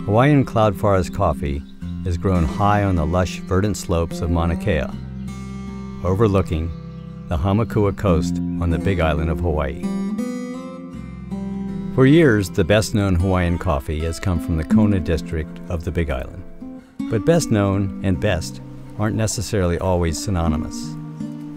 Hawaiian Cloud Forest Coffee is grown high on the lush, verdant slopes of Mauna Kea, overlooking the Hamakua Coast on the Big Island of Hawaii. For years, the best-known Hawaiian coffee has come from the Kona district of the Big Island. But best known and best aren't necessarily always synonymous.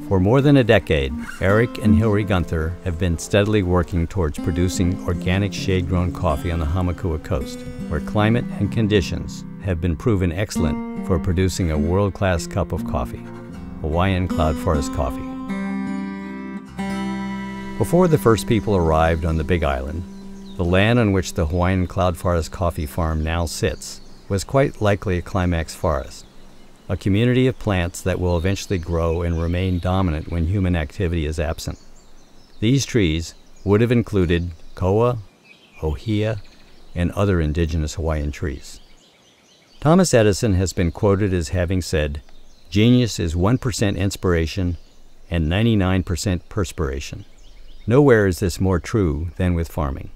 For more than a decade, Eric and Hillary Gunther have been steadily working towards producing organic shade-grown coffee on the Hamakua Coast, where climate and conditions have been proven excellent for producing a world-class cup of coffee, Hawaiian Cloud Forest Coffee. Before the first people arrived on the Big Island, the land on which the Hawaiian Cloud Forest Coffee Farm now sits was quite likely a climax forest, a community of plants that will eventually grow and remain dominant when human activity is absent. These trees would have included koa, ohia, and other indigenous Hawaiian trees. Thomas Edison has been quoted as having said, "Genius is 1% inspiration and 99% perspiration." Nowhere is this more true than with farming.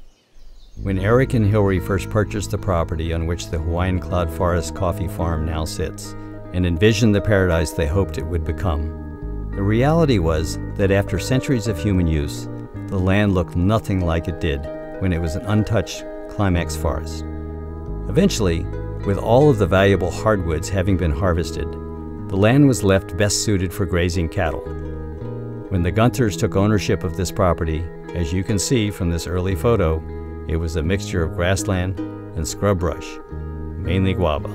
When Eric and Hillary first purchased the property on which the Hawaiian Cloud Forest Coffee Farm now sits, and envisioned the paradise they hoped it would become, the reality was that after centuries of human use, the land looked nothing like it did when it was an untouched climax forest. Eventually, with all of the valuable hardwoods having been harvested, the land was left best suited for grazing cattle. When the Gunthers took ownership of this property, as you can see from this early photo, it was a mixture of grassland and scrub brush, mainly guava.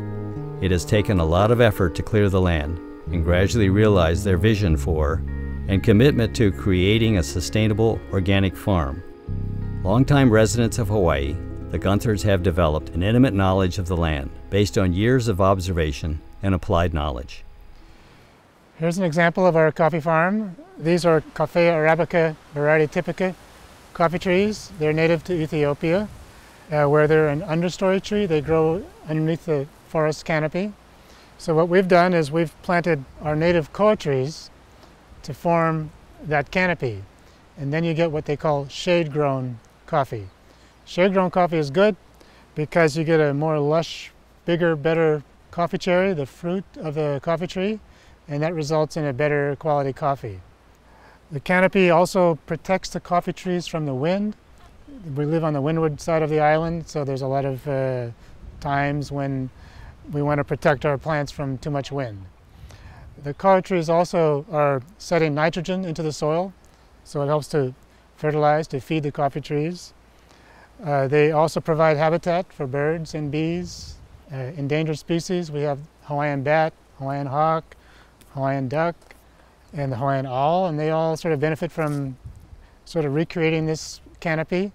It has taken a lot of effort to clear the land and gradually realize their vision for and commitment to creating a sustainable organic farm. Longtime residents of Hawaii, the Gunthers have developed an intimate knowledge of the land based on years of observation and applied knowledge. Here's an example of our coffee farm. These are Coffea arabica variety typica coffee trees. They're native to Ethiopia. Where they're an understory tree, they grow underneath the forest canopy. So what we've done is we've planted our native koa trees to form that canopy. And then you get what they call shade-grown coffee. Shade-grown coffee is good because you get a more lush, bigger, better coffee cherry, the fruit of the coffee tree, and that results in a better quality coffee. The canopy also protects the coffee trees from the wind. We live on the windward side of the island, so there's a lot of times when we want to protect our plants from too much wind. The koa trees also are setting nitrogen into the soil, so it helps to fertilize, to feed the coffee trees. They also provide habitat for birds and bees, endangered species. We have Hawaiian bat, Hawaiian hawk, Hawaiian duck, and the Hawaiian owl, and they all sort of benefit from sort of recreating this canopy.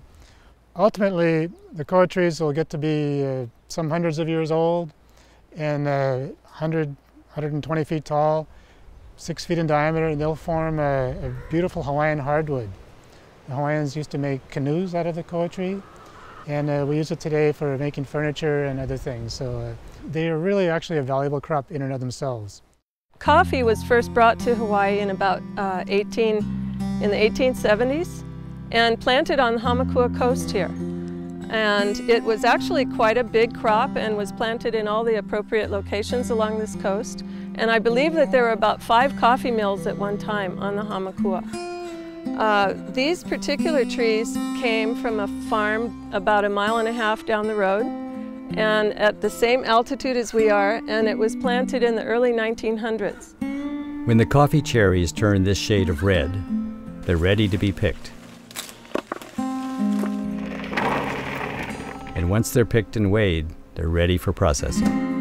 Ultimately, the koa trees will get to be some hundreds of years old and 100, 120 feet tall, 6 feet in diameter, and they'll form a beautiful Hawaiian hardwood. The Hawaiians used to make canoes out of the koa tree, and we use it today for making furniture and other things. So they are really actually a valuable crop in and of themselves. Coffee was first brought to Hawaii in about in the 1870s and planted on the Hamakua Coast here. And it was actually quite a big crop and was planted in all the appropriate locations along this coast. And I believe that there were about 5 coffee mills at one time on the Hamakua. These particular trees came from a farm about 1.5 miles down the road and at the same altitude as we are, and it was planted in the early 1900s. When the coffee cherries turn this shade of red, they're ready to be picked. And once they're picked and weighed, they're ready for processing.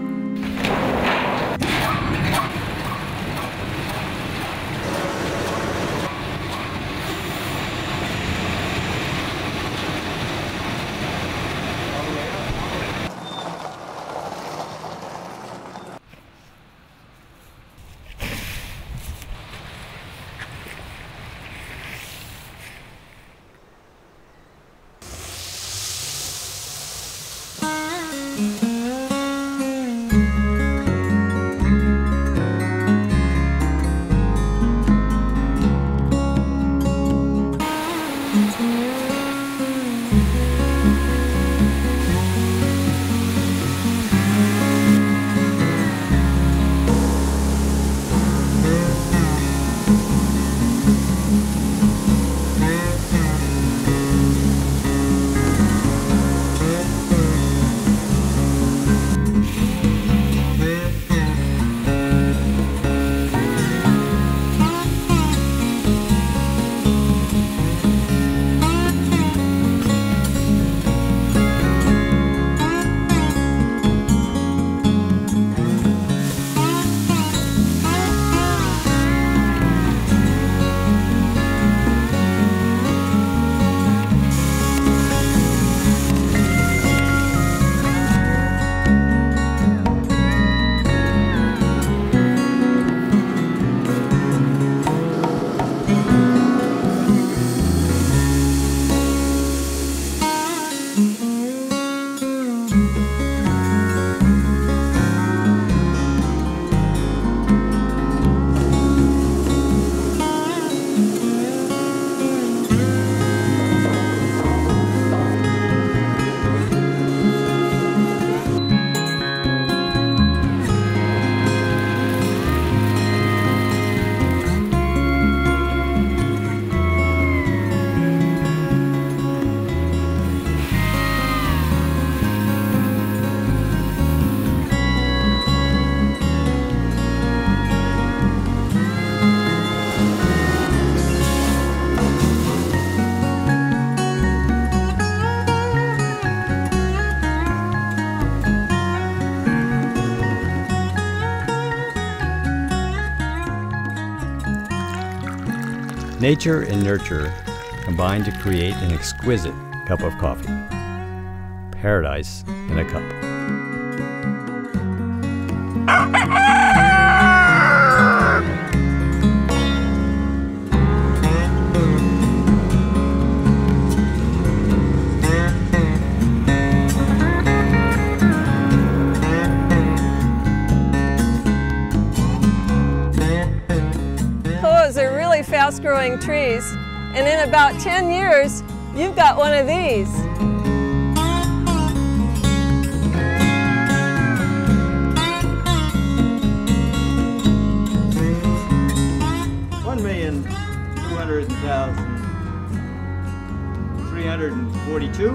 Nature and nurture combine to create an exquisite cup of coffee. Paradise in a cup. Those are really fast-growing trees, and in about 10 years, you've got one of these. $1,200,342,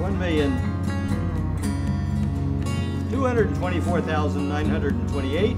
$1,224,928,